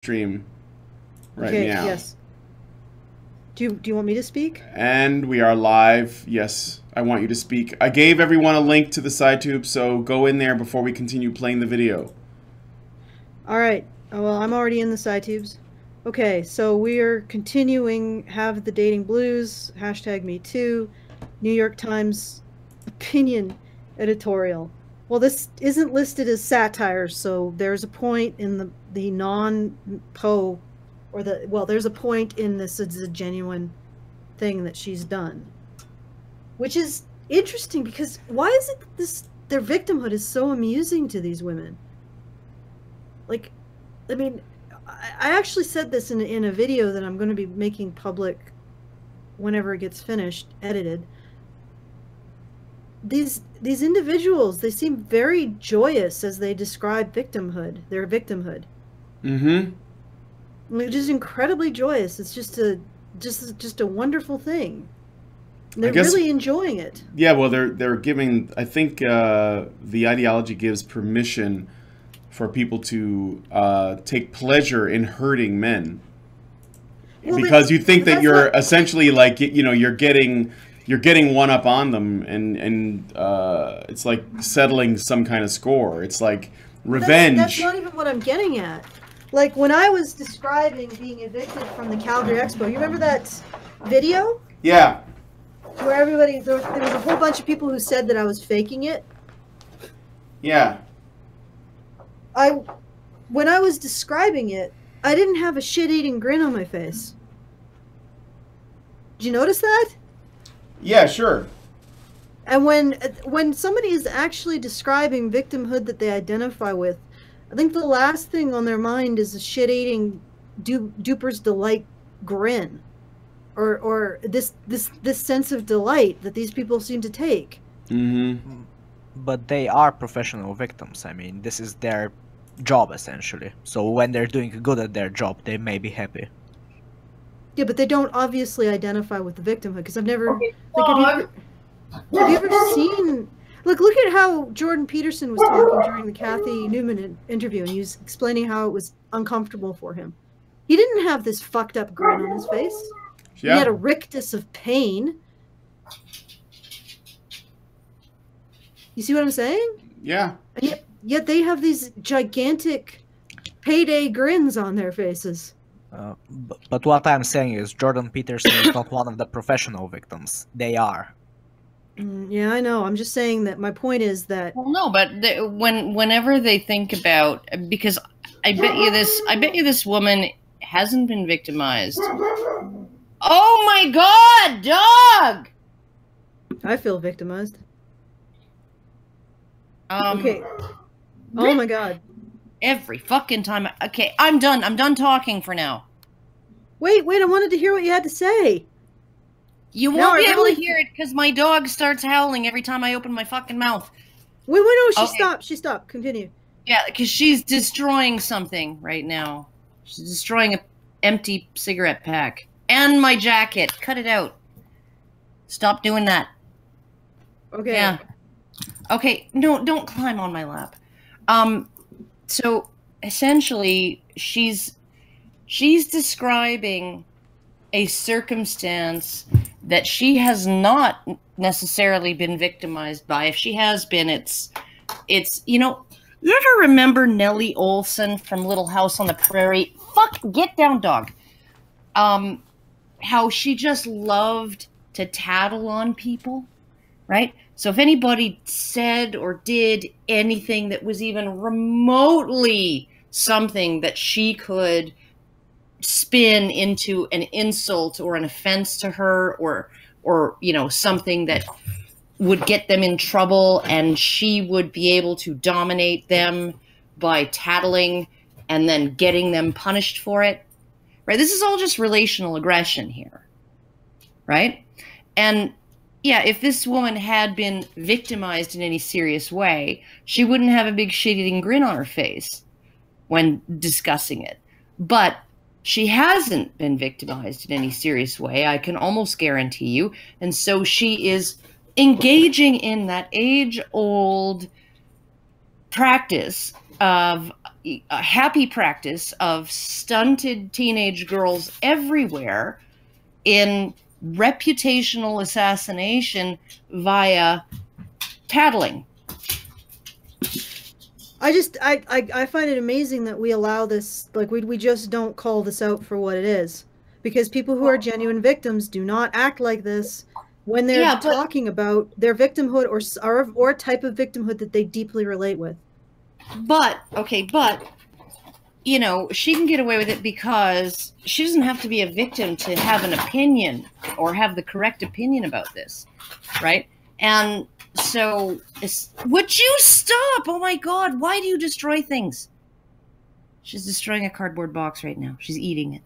stream right Okay, now. yes. Do you want me to speak? And we are live. Yes, I want you to speak. I gave everyone a link to the SciTube, so go in there before we continue playing the video. All right. Well, I'm already in the SciTubes. Okay, so we are continuing Have the Dating Blues, #MeToo, New York Times opinion editorial. Well, this isn't listed as satire, so there's a point in the non-Poe, or there's a point in this. It's a genuine thing that she's done, which is interesting because why is it their victimhood is so amusing to these women? Like, I mean, I actually said this in a video that I'm going to be making public whenever it gets finished, edited. These individuals, they seem very joyous as they describe their victimhood. Mm-hmm. They're just incredibly joyous. It's just a wonderful thing. They're really enjoying it. Yeah, well, they're giving. I think the ideology gives permission for people to take pleasure in hurting men, because you think that you're essentially like, you know, you're getting one up on them, and it's like settling some kind of score. It's like revenge. That's not even what I'm getting at. Like when I was describing being evicted from the Calgary Expo, you remember that video? Yeah. Where there was a whole bunch of people who said that I was faking it. Yeah. When I was describing it, I didn't have a shit-eating grin on my face. Did you notice that? Yeah, sure. And when somebody is actually describing victimhood that they identify with, I think the last thing on their mind is a shit-eating duper's delight grin, or this sense of delight that these people seem to take. Mm-hmm. But they are professional victims. I mean, this is their job essentially. So when they're doing good at their job, they may be happy. Yeah, but they don't obviously identify with the victimhood, because I've never. Have you ever seen? Look at how Jordan Peterson was talking during the Kathy Newman interview, and he was explaining how it was uncomfortable for him. He didn't have this fucked up grin on his face. Yeah. He had a rictus of pain. You see what I'm saying? Yeah. And yet they have these gigantic payday grins on their faces. But what I'm saying is Jordan Peterson is not one of the professional victims. They are. Yeah, I know. I'm just saying that my point is that. Well, no, but whenever they think about, because I bet you this woman hasn't been victimized. Oh my God, dog! I feel victimized. Okay. Oh my God. Every fucking time. Okay, I'm done. I'm done talking for now. Wait, I wanted to hear what you had to say. You won't be able to hear it because my dog starts howling every time I open my fucking mouth. Wait, no, she stopped. Continue. Yeah, because she's destroying something right now. She's destroying an empty cigarette pack. And my jacket. Cut it out. Stop doing that. Okay. Yeah. Okay, no, don't climb on my lap. So essentially she's describing a circumstance that she has not necessarily been victimized by. If she has been, it's you know, you ever remember Nellie Olson from Little House on the Prairie? Fuck, get down, dog. How she just loved to tattle on people, right? So if anybody said or did anything that was even remotely something that she could spin into an insult or an offense to her, or you know, something that would get them in trouble, and she would be able to dominate them by tattling and then getting them punished for it, right? This is all just relational aggression here, right? And yeah, if this woman had been victimized in any serious way, she wouldn't have a big shit-eating grin on her face when discussing it. But she hasn't been victimized in any serious way, I can almost guarantee you. And so she is engaging in that age-old practice of a happy practice of stunted teenage girls everywhere in reputational assassination via tattling. I find it amazing that we allow this, like, we just don't call this out for what it is. Because people who are genuine victims do not act like this when they're talking about their victimhood or a type of victimhood that they deeply relate with. But you know, she can get away with it because she doesn't have to be a victim to have an opinion or have the correct opinion about this, right? And so, would you stop? Oh my God, why do you destroy things? She's destroying a cardboard box right now. She's eating it.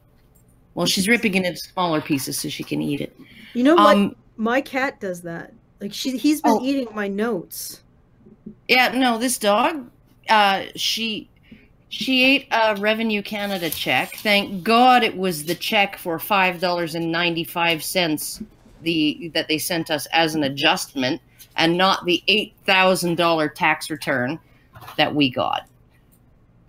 Well, she's ripping it into smaller pieces so she can eat it. You know what? My cat does that. Like, he's been eating my notes. Yeah, no, this dog, she ate a Revenue Canada check. Thank God it was the check for $5.95 that they sent us as an adjustment, and not the $8,000 tax return that we got.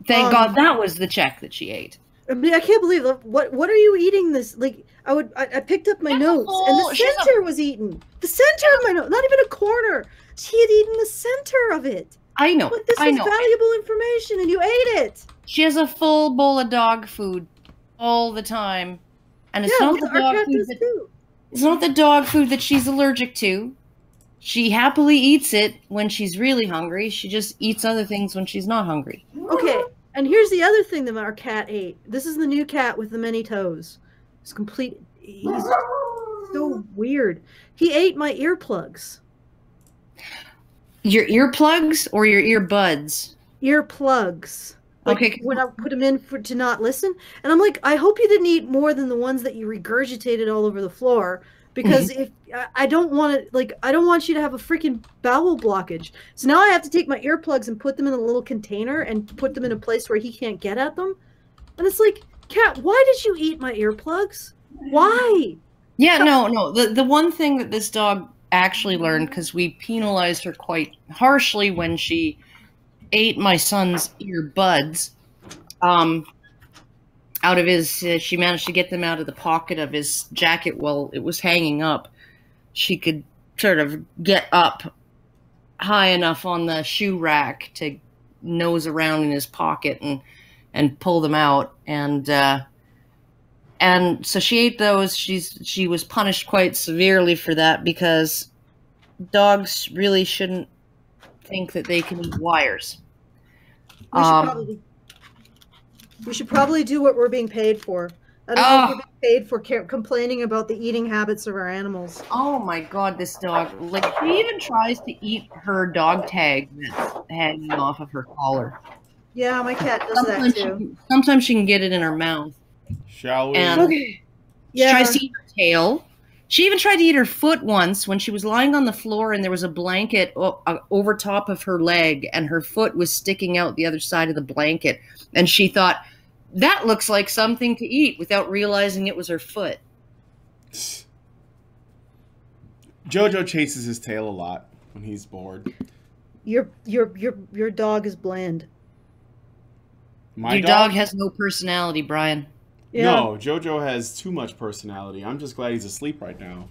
Thank God that was the check that she ate. I mean, I can't believe what are you eating this? Like, I picked up my notes and the center was eaten. The center of my note, not even a corner. She had eaten the center of it. I know. But this was valuable information, and you ate it. She has a full bowl of dog food all the time, and it's not the dog food. It's not the dog food that she's allergic to. She happily eats it when she's really hungry. She just eats other things when she's not hungry. Okay, and here's the other thing that our cat ate. This is the new cat with the many toes. He's so weird. He ate my earplugs. Your earplugs or your earbuds? Earplugs. Like, okay. When I put them in to not listen. And I'm like, I hope you didn't eat more than the ones that you regurgitated all over the floor. Because if I don't want to, like, I don't want you to have a freaking bowel blockage. So now I have to take my earplugs and put them in a little container and put them in a place where he can't get at them. And it's like, cat, why did you eat my earplugs? Why? Yeah, no. The one thing that this dog actually learned, because we penalized her quite harshly when she ate my son's earbuds, out of his, she managed to get them out of the pocket of his jacket while it was hanging up. She could sort of get up high enough on the shoe rack to nose around in his pocket and pull them out. And so she ate those. She was punished quite severely for that, because dogs really shouldn't think that they can eat wires. We should probably do what we're being paid for. I don't know if we're being paid for complaining about the eating habits of our animals. Oh my God, this dog. Like, she even tries to eat her dog tag that's hanging off of her collar. Yeah, my cat does that too. Sometimes she can get it in her mouth. Shall we? And okay. She tries to eat her tail. She even tried to eat her foot once when she was lying on the floor and there was a blanket over top of her leg and her foot was sticking out the other side of the blanket. And she thought, that looks like something to eat, without realizing it was her foot. Jojo chases his tail a lot when he's bored. Your dog is bland. Your dog has no personality, Brian. Yeah. No, Jojo has too much personality. I'm just glad he's asleep right now.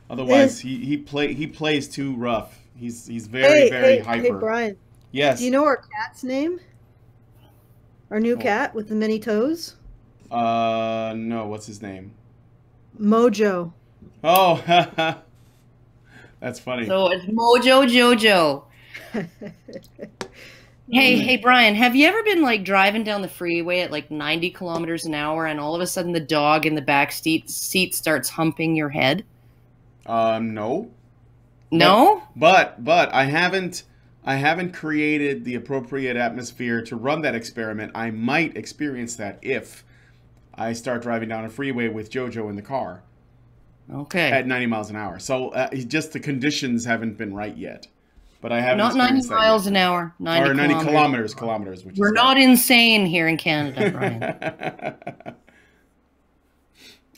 Otherwise, he plays too rough. He's very hyper. Hey, Brian. Yes. Do you know our cat's name? Our new cat with the many toes? No. What's his name? Mojo. Oh, that's funny. So it's Mojo Jojo. Hey, Brian, have you ever been, like, driving down the freeway at, like, 90 kilometers an hour and all of a sudden the dog in the back seat starts humping your head? No. No? But I haven't created the appropriate atmosphere to run that experiment. I might experience that if I start driving down a freeway with Jojo in the car. Okay. At 90 miles an hour. So just the conditions haven't been right yet. But I haven't. Not 90 miles an hour. 90 kilometers. Which We're not insane here in Canada, Brian.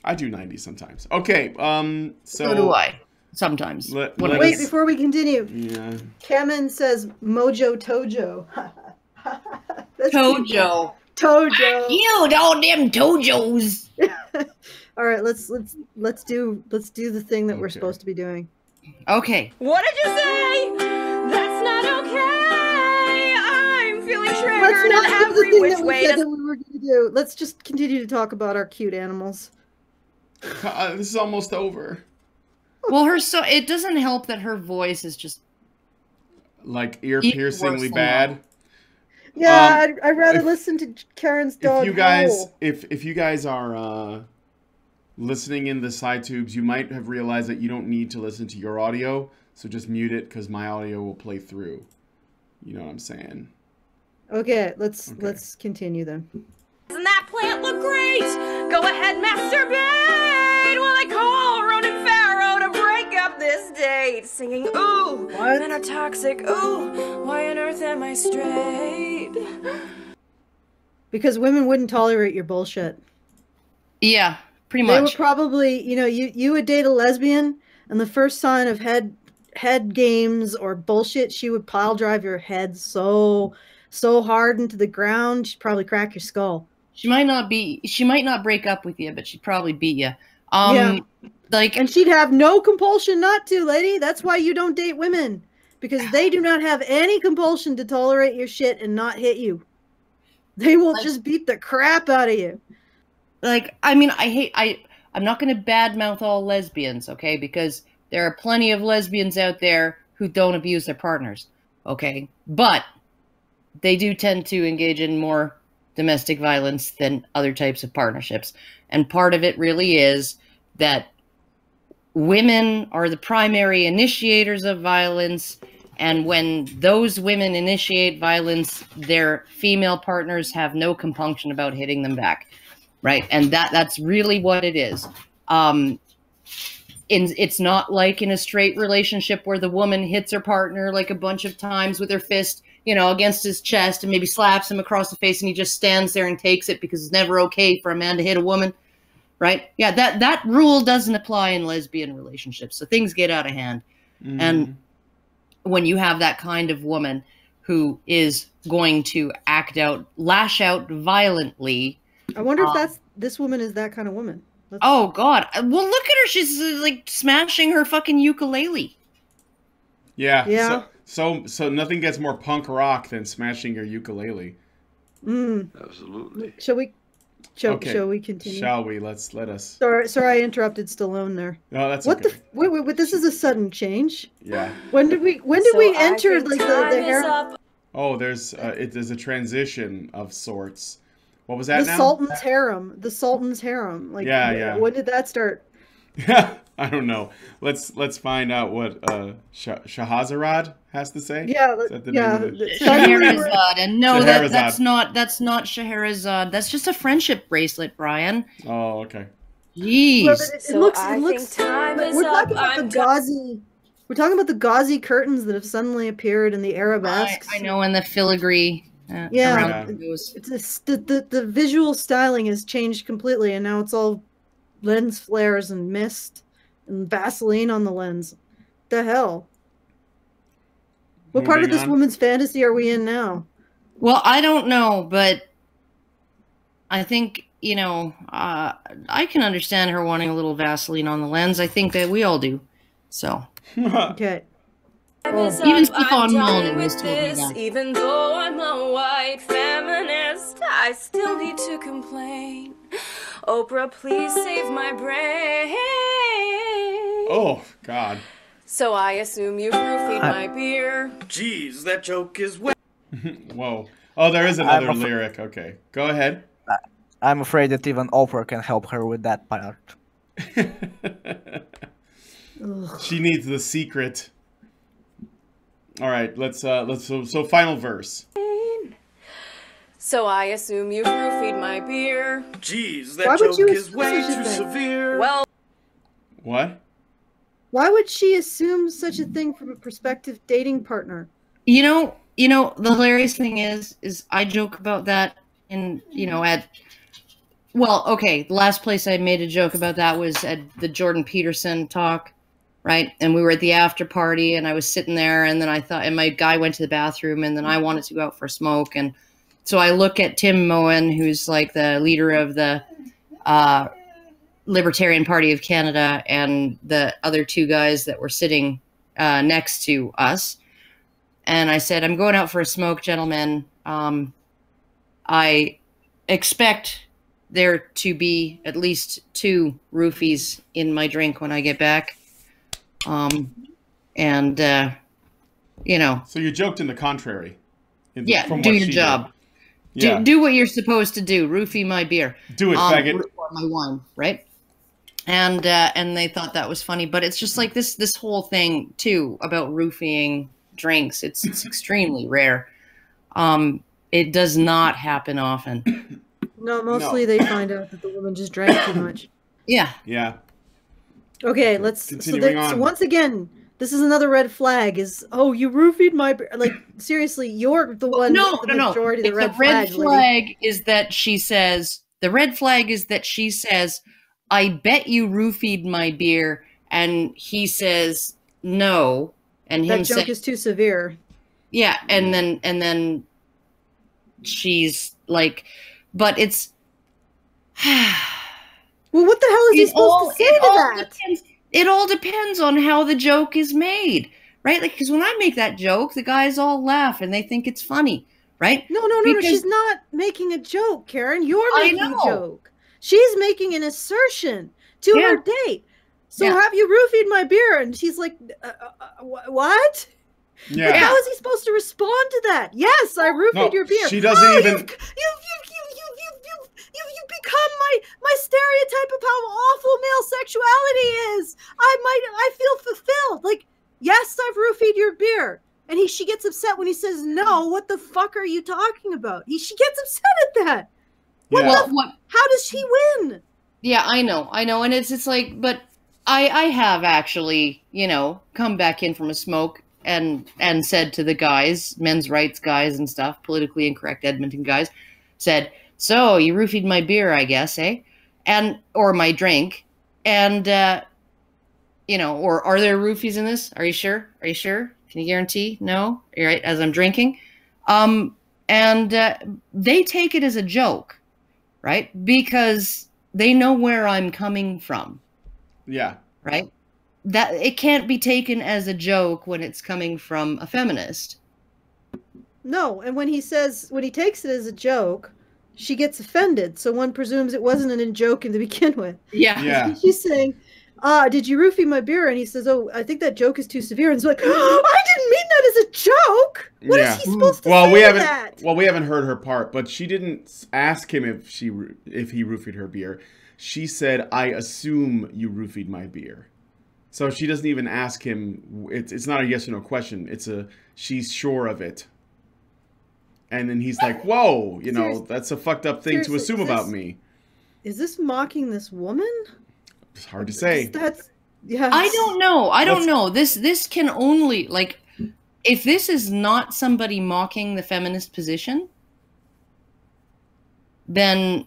I do 90 sometimes. Okay. So do I. Sometimes. Wait, before we continue. Yeah. Kamen says Mojo Tojo. That's Tojo. Tojo. You all them Tojos. All right, let's do the thing that we're Okay. supposed to be doing. Okay. What did you say? That's not okay. I'm feeling Let's triggered not in do the every thing which that we way. said that we were going to do. Let's just continue to talk about our cute animals. This is almost over. Well, it doesn't help that her voice is just Like Even ear-piercingly worse than bad. Yeah, I'd rather if- listen to Karen's dog If you guys, howl. if you guys are listening in the side tubes, you might have realized that you don't need to listen to your audio. So just mute it because my audio will play through. You know what I'm saying? Okay, let's continue then. Doesn't that plant look great? Go ahead, masturbate while I call Ronan Farrow to break up this date. Singing, ooh, What? men are toxic. Ooh, why on earth am I straight? Because women wouldn't tolerate your bullshit. yeah, pretty They much. would probably, you would date a lesbian, and the first sign of head games or bullshit, she would pile drive your head so hard into the ground, she'd probably crack your skull. She might not break up with you, but she'd probably beat you. Yeah. Like, And she'd have no compulsion not to, lady. That's why you don't date women. Because they do not have any compulsion to tolerate your shit and not hit you. They will just beat the crap out of you. like, I mean, I'm not going to badmouth all lesbians, okay? Because there are plenty of lesbians out there who don't abuse their partners, okay? But they do tend to engage in more domestic violence than other types of partnerships. And part of it really is that women are the primary initiators of violence, and when those women initiate violence, their female partners have no compunction about hitting them back, right? And that's really what it is. It's not like in a straight relationship where the woman hits her partner like a bunch of times with her fist, against his chest and maybe slaps him across the face and he just stands there and takes it because it's never okay for a man to hit a woman. Right? Yeah, that rule doesn't apply in lesbian relationships. So things get out of hand. Mm. And when you have that kind of woman who is going to lash out violently. I wonder if this woman is that kind of woman. Oh, God. Well, look at her. She's like smashing her fucking ukulele. Yeah. Yeah. So nothing gets more punk rock than smashing your ukulele. Absolutely. Shall we Okay. Shall we continue? Shall we? Let us. Sorry, I interrupted Stallone there. No, that's What okay. wait, this is a sudden change. Yeah. When did we enter like the hair? Oh, there's a transition of sorts. What was that The now? Sultan's harem. The Sultan's harem. Like, Yeah. When did that start? Yeah, I don't know. Let's find out what Shahrazad has to say. Yeah, Is that the yeah. name of it? Scheherazade. And no, that's Scheherazade. not Scheherazade. That's just a friendship bracelet, Brian. Oh, okay. Jeez. Well, but it looks. time But is we're up. talking about I'm the gauzy. We're talking about the gauzy curtains that have suddenly appeared in the arabesques. I know, and the filigree. Yeah. Around those. The visual styling has changed completely, and now it's all lens flares and mist and Vaseline on the lens. The hell? What part of Moving this on. woman's fantasy are we in now? Well, I don't know, but I think, I can understand her wanting a little Vaseline on the lens. I think that we all do. So, Okay. is Even up. Stefan I'm Molyneux done was with told me this. that. Even though I'm a white feminist, I still need to complain. Oprah, please save my brain. Oh God. So I assume you roofied my beer. Jeez, that joke is way. Whoa. Oh, there is another I'm lyric. Okay, go ahead. I'm afraid that even Oprah can help her with that part. She needs the secret. All right, let's so final verse. So I assume you roofied my beer. Jeez, Why that would joke you is assume way such a too thing? severe. Well, What? Why would she assume such a thing from a prospective dating partner? the hilarious thing is I joke about that the last place I made a joke about that was at the Jordan Peterson talk, right? And we were at the after party and I was sitting there and then and my guy went to the bathroom and then I wanted to go out for a smoke and so I look at Tim Moen, who's like the leader of the Libertarian Party of Canada, and the other two guys that were sitting next to us. And I said, I'm going out for a smoke, gentlemen. I expect there to be at least 2 roofies in my drink when I get back. You know. So you joked in the contrary. Yeah, do your job. Yeah. Do what you're supposed to do. Roofie my beer. Do it, faggot. Or my wine, right? And they thought that was funny. But it's just like this whole thing, too, about roofieing drinks. It's extremely rare. It does not happen often. No, mostly they find out that the woman just drank too much. Yeah. Yeah. Okay, let's... Continuing on. So once again, this is another red flag, is, oh, you roofied my... Like, seriously, you're the one... No. Majority of the red flag lady. is that she says... The red flag is that she says, I bet you roofied my beer, and he says, no. And that joke is too severe. Yeah, and then she's like... But it's... Well, what the hell is he supposed to say to that? It all depends on how the joke is made, right? Like, because when I make that joke, the guys all laugh and they think it's funny, right? No. She's not making a joke, Karen. You're making a joke. She's making an assertion to her date. So have you roofied my beer? And she's like, what? Yeah. Like, how is he supposed to respond to that? Yes, I roofied your beer. She doesn't even... You've become my stereotype of how awful male sexuality is. I feel fulfilled. Like, yes, I've roofied your beer. And she gets upset when he says no. What the fuck are you talking about? She gets upset at that. How does she win? Yeah, I know. And it's like, but I have actually, come back in from a smoke and said to the guys, men's rights guys and stuff, politically incorrect Edmonton guys, said, so you roofied my beer, I guess, eh? Or my drink. And, or are there roofies in this? Are you sure? Can you guarantee? No? You're right, as I'm drinking. They take it as a joke, right? Because they know where I'm coming from. Yeah. Right? That it can't be taken as a joke when it's coming from a feminist. No, and when he takes it as a joke, she gets offended, so one presumes it wasn't a joke to begin with. Yeah. She's saying, did you roofie my beer? And he says, oh, I think that joke is too severe. And it's like, oh, I didn't mean that as a joke. What is he supposed to say to that? Well, we haven't heard her part, but she didn't ask him if he roofied her beer. She said, I assume you roofied my beer. So she doesn't even ask him. It's not a yes or no question. She's sure of it. And then he's like, whoa, that's a fucked up thing to assume about me. Is this mocking this woman? It's hard to say. I don't know. This can only, like, if this is not somebody mocking the feminist position, then...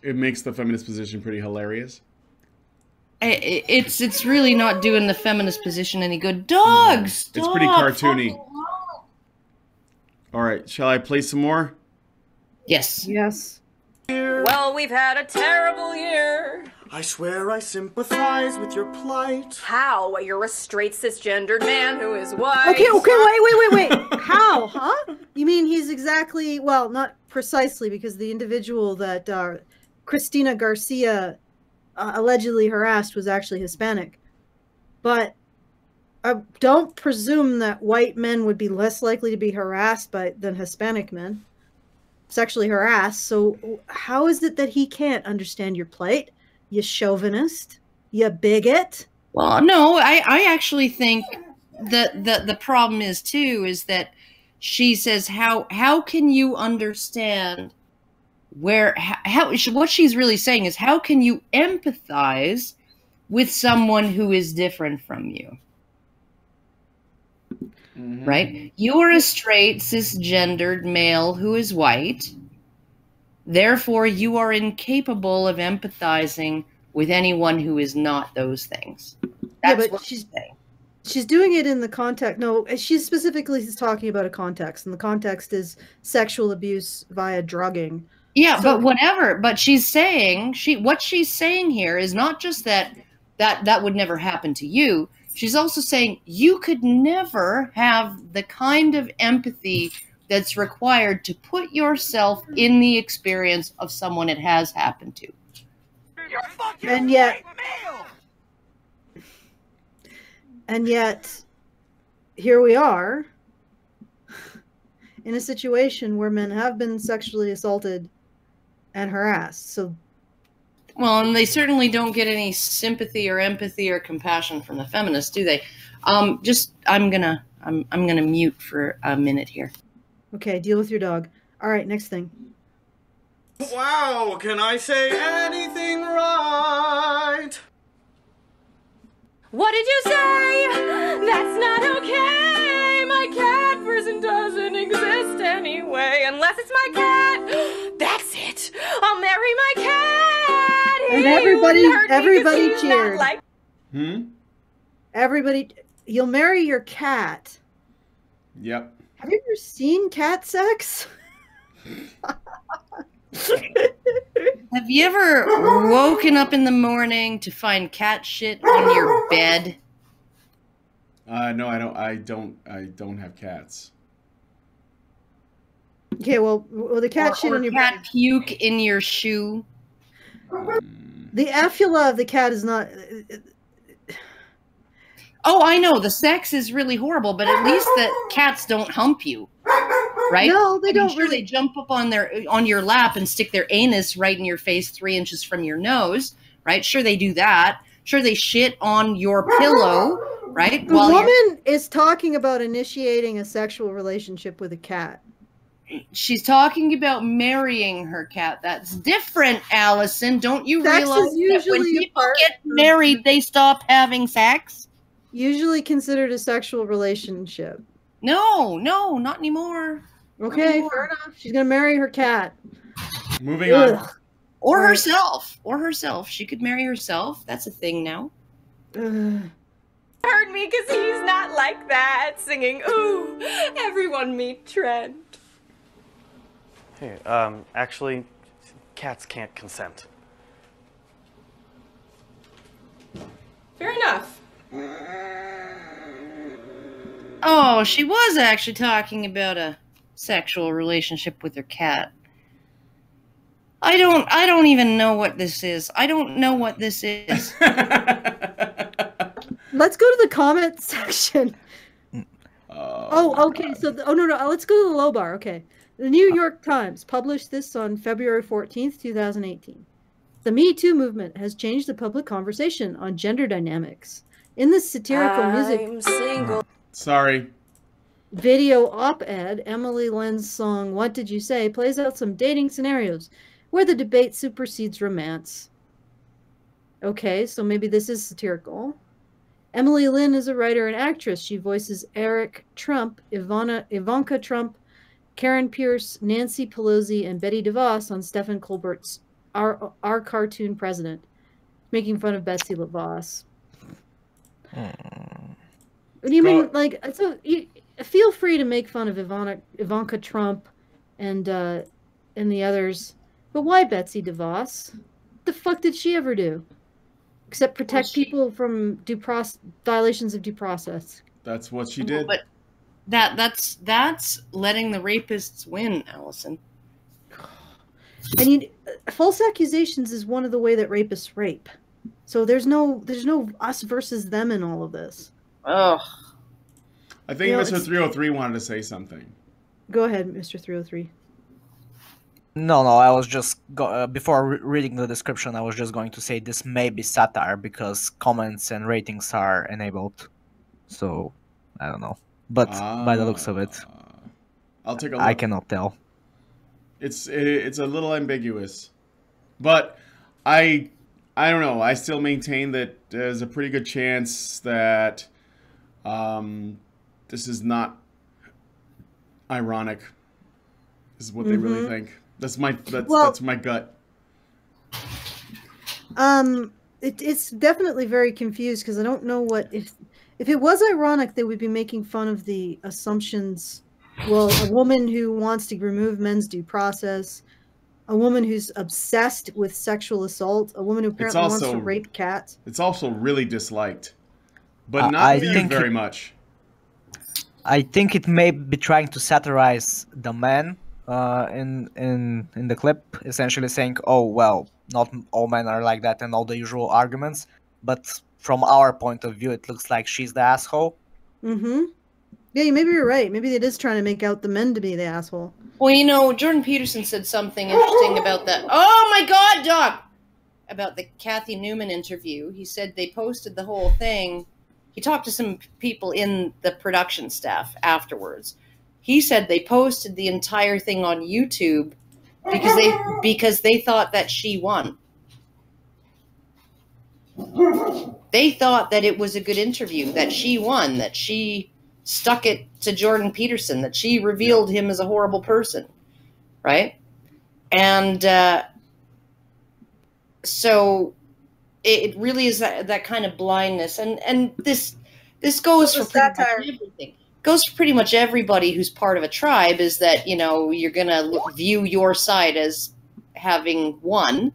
It makes the feminist position pretty hilarious. It's really not doing the feminist position any good. Dogs! It's pretty cartoony. All right, shall I play some more? Yes. Well, we've had a terrible year. I swear I sympathize with your plight. How? You're a straight cisgendered man who is white. Okay, wait. How, huh? You mean he's exactly, well, not precisely, because the individual that Christina Garcia allegedly harassed was actually Hispanic. But don't presume that white men would be less likely to be harassed than Hispanic men. Sexually harassed. So how is it that he can't understand your plight? You chauvinist? You bigot? Well, no, I actually think that the problem is that she says, how can you understand what she's really saying is, how can you empathize with someone who is different from you? Mm-hmm. Right? You're a straight, cisgendered male who is white. Therefore, you are incapable of empathizing with anyone who is not those things. That's what she's saying. She's doing it in the context. No, she specifically is talking about a context, and the context is sexual abuse via drugging. Yeah, So- but whatever. But she's saying what she's saying here is not just that would never happen to you. She's also saying you could never have the kind of empathy that's required to put yourself in the experience of someone it has happened to. And yet, here we are in a situation where men have been sexually assaulted and harassed. So, well, and they certainly don't get any sympathy or empathy or compassion from the feminists, do they? I'm gonna mute for a minute here. okay, deal with your dog. All right, next thing. Wow, can I say anything right? What did you say? That's not okay. My cat person doesn't exist anyway. Unless it's my cat. That's it. I'll marry my cat. And He everybody wouldn't hurt me 'cause cheered. he's not like Everybody, you'll marry your cat. Yep. Have you ever seen cat sex? Have you ever woken up in the morning to find cat shit on your bed? No, I don't have cats. Okay, well, the cat shit or on your cat bed. puke in your shoe? The affula of the cat is not. Oh, I know. The sex is really horrible, but at least the cats don't hump you, right? No, they I mean, don't sure, really. They jump up on your lap and stick their anus right in your face 3 inches from your nose, right? Sure, they do that. Sure, they shit on your pillow, right? The woman is talking about initiating a sexual relationship with a cat. She's talking about marrying her cat. That's different, Allison. Don't you Sex realize is that when usually a people part get of- married, they stop having sex? Usually considered a sexual relationship. No, not anymore. Okay, anymore. fair enough. She's gonna marry her cat. Moving on. Ugh. Or Right. herself. Or herself. She could marry herself. That's a thing now. Ugh. hurt me because he's not like that. Singing, ooh, everyone meet Trent. Hey, actually, cats can't consent. Fair enough. Oh, she was actually talking about a sexual relationship with her cat. I don't even know what this is. I don't know what this is. Let's go to the comment section. Okay. So, no. Let's go to the low bar. Okay. The New York Times published this on February 14th, 2018. The Me Too movement has changed the public conversation on gender dynamics. In this satirical music I'm single. Sorry. video op-ed, Emily Lynn's song What Did You Say plays out some dating scenarios where the debate supersedes romance. Okay, so maybe this is satirical. Emily Lynn is a writer and actress. She voices Eric Trump, Ivanka Trump, Karen Pierce, Nancy Pelosi, and Betty DeVos on Stephen Colbert's Our Cartoon President, making fun of Betsy DeVos. What do you mean? Like, so feel free to make fun of Ivanka Trump and the others, but why Betsy DeVos? What the fuck did she ever do? Except protect people from violations of due process. That's what she did. But that's letting the rapists win, Allison. And false accusations is one of the way that rapists rape. So there's no us versus them in all of this. Ugh. I think Mr. 303 wanted to say something. Go ahead, Mr. 303. No, I was just before reading the description, I was just going to say this may be satire because comments and ratings are enabled. So I don't know, but by the looks of it, I'll take a look. I cannot tell. It's a little ambiguous, but I don't know. I still maintain that there's a pretty good chance that this is not ironic. This is what they really think. That's my gut. It's definitely very confused because I don't know what If it was ironic, they would be making fun of the assumptions. Well, a woman who wants to remove men's due process, a woman who's obsessed with sexual assault, a woman who apparently wants to rape cats. It's also really disliked, but not I viewed think very much. I think it may be trying to satirize the men in the clip, essentially saying, "Oh well, not all men are like that," and all the usual arguments. But from our point of view, it looks like she's the asshole. Mm-hmm. Yeah, maybe you're right. Maybe it is trying to make out the men to be the asshole. Well, you know, Jordan Peterson said something interesting about that. Oh my God, dog! About the Kathy Newman interview. He said they posted the whole thing. He talked to some people in the production staff afterwards. He said they posted the entire thing on YouTube because they thought that she won. They thought that it was a good interview, that she won, that she stuck it to Jordan Peterson, that she revealed him as a horrible person, right? And so it really is that kind of blindness, and this goes for pretty much everything. Goes for pretty much everybody who's part of a tribe. Is that, you know, you're gonna view your side as having won,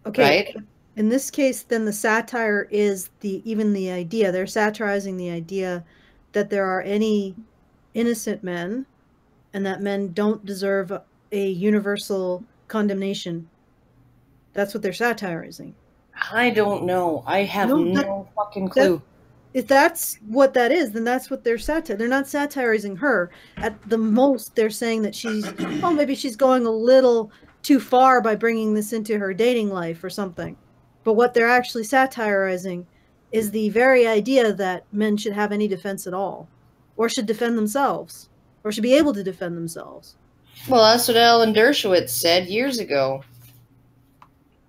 okay, right? In this case, then the satire is even the idea. They're satirizing the idea that there are any innocent men, and that men don't deserve a universal condemnation. That's what they're satirizing. I don't know. I have no fucking clue. If that's what that is, then that's what they're satirizing. They're not satirizing her. At the most, they're saying that she's, oh, maybe she's going a little too far by bringing this into her dating life or something. But what they're actually satirizing is the very idea that men should have any defense at all, or should defend themselves, or should be able to defend themselves. Well, that's what Alan Dershowitz said years ago.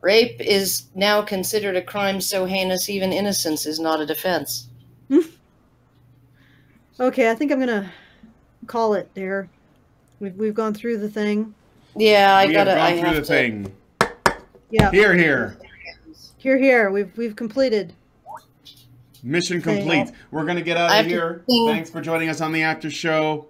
Rape is now considered a crime so heinous even innocence is not a defense. Okay, I think I'm gonna call it there. We've gone through the thing. Yeah, We have gone through the thing. Yeah. Here, here. Here, here. We've completed. Mission complete. We're gonna get out of here. Thanks for joining us on the After Show.